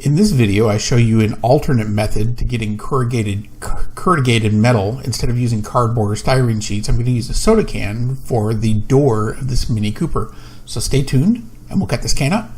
In this video, I show you an alternate method to getting corrugated metal. Instead of using cardboard or styrene sheets, I'm going to use a soda can for the door of this Mini Cooper. So stay tuned and we'll cut this can up.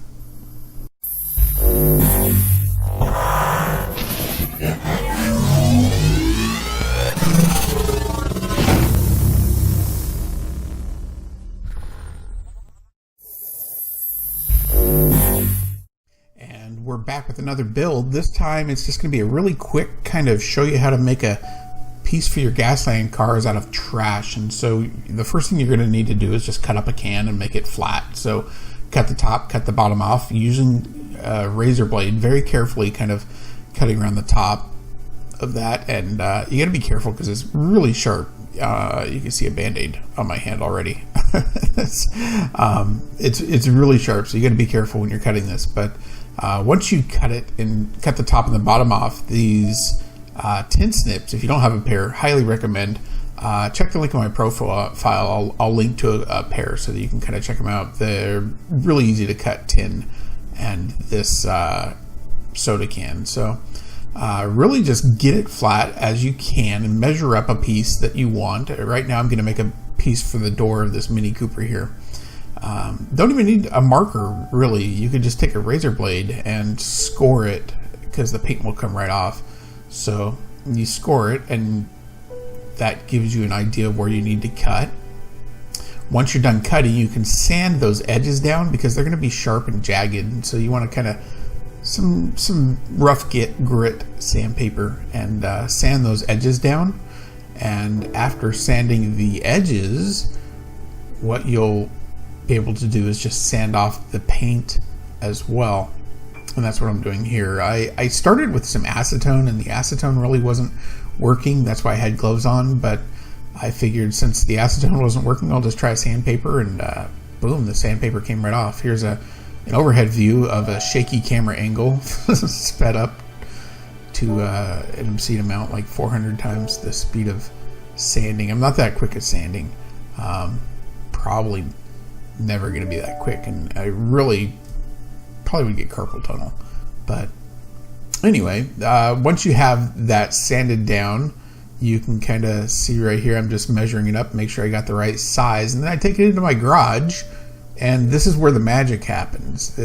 We're back with another build. This time it's just going to be a really quick kind of show you how to make a piece for your Gasland cars out of trash. And so the first thing you're going to need to do is just cut up a can and make it flat. So cut the top, cut the bottom off using a razor blade, very carefully kind of cutting around the top of that. And you got to be careful because it's really sharp. You can see a band-aid on my hand already. It's really sharp, so you got to be careful when you're cutting this. But once you cut it and cut the top and the bottom off, these tin snips, if you don't have a pair, highly recommend. Check the link in my profile. I'll link to a pair so that you can kind of check them out. They're really easy to cut tin and this soda can. So really just get it flat as you can and measure up a piece that you want. Right now I'm going to make a piece for the door of this Mini Cooper here. Don't even need a marker, really. You could just take a razor blade and score it because the paint will come right off. So you score it and that gives you an idea of where you need to cut. Once you're done cutting, you can sand those edges down because they're going to be sharp and jagged. So you want to kind of some rough grit sandpaper and sand those edges down. And after sanding the edges, what you'll be able to do is just sand off the paint as well. And that's what I'm doing here. I started with some acetone and the acetone really wasn't working. That's why I had gloves on, but I figured since the acetone wasn't working, I'll just try sandpaper, and boom, the sandpaper came right off. Here's an overhead view of a shaky camera angle sped up to an obscene amount, like 400 times the speed of sanding. I'm not that quick at sanding. Probably never going to be that quick, and I really probably would get carpal tunnel. But anyway, once you have that sanded down, you can kind of see right here, I'm just measuring it up, make sure I got the right size, and then I take it into my garage, and this is where the magic happens.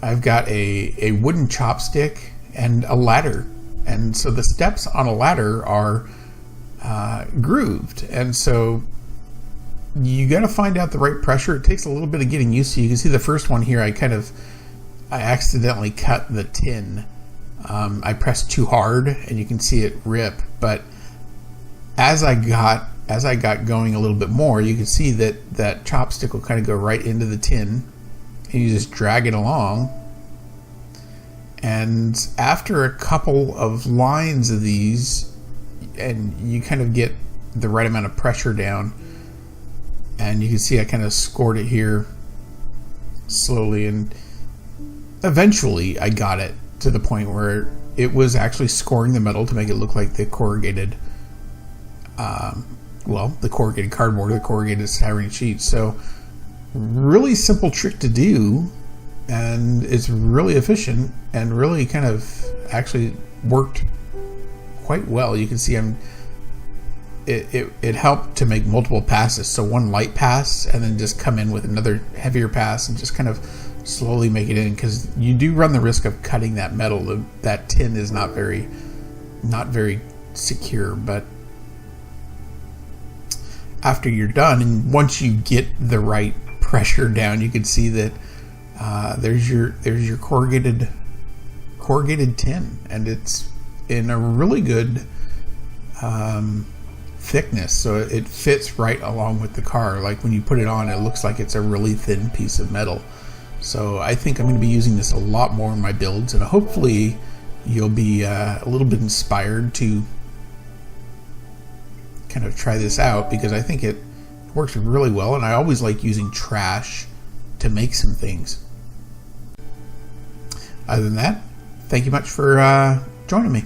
I've got a wooden chopstick and a ladder, and so the steps on a ladder are grooved, and so you got to find out the right pressure. It takes a little bit of getting used to. You can see the first one here, I accidentally cut the tin. I pressed too hard and you can see it rip, but as I got going a little bit more, you can see that chopstick will kind of go right into the tin and you just drag it along. And after a couple of lines of these, and you kind of get the right amount of pressure down, and you can see I kind of scored it here slowly, and eventually I got it to the point where it was actually scoring the metal to make it look like the corrugated the corrugated cardboard or the corrugated styrene sheet. So really simple trick to do, and it's really efficient and really kind of actually worked quite well. You can see it helped to make multiple passes, so one light pass and then just come in with another heavier pass and just kind of slowly make it in, because you do run the risk of cutting that metal. That tin is not very secure. But after you're done, and once you get the right pressure down, you can see that there's your corrugated tin, and it's in a really good thickness, so it fits right along with the car. Like when you put it on, it looks like it's a really thin piece of metal. So I think I'm going to be using this a lot more in my builds, and hopefully you'll be a little bit inspired to kind of try this out, because I think it works really well, and I always like using trash to make some things. Other than that, thank you much for joining me.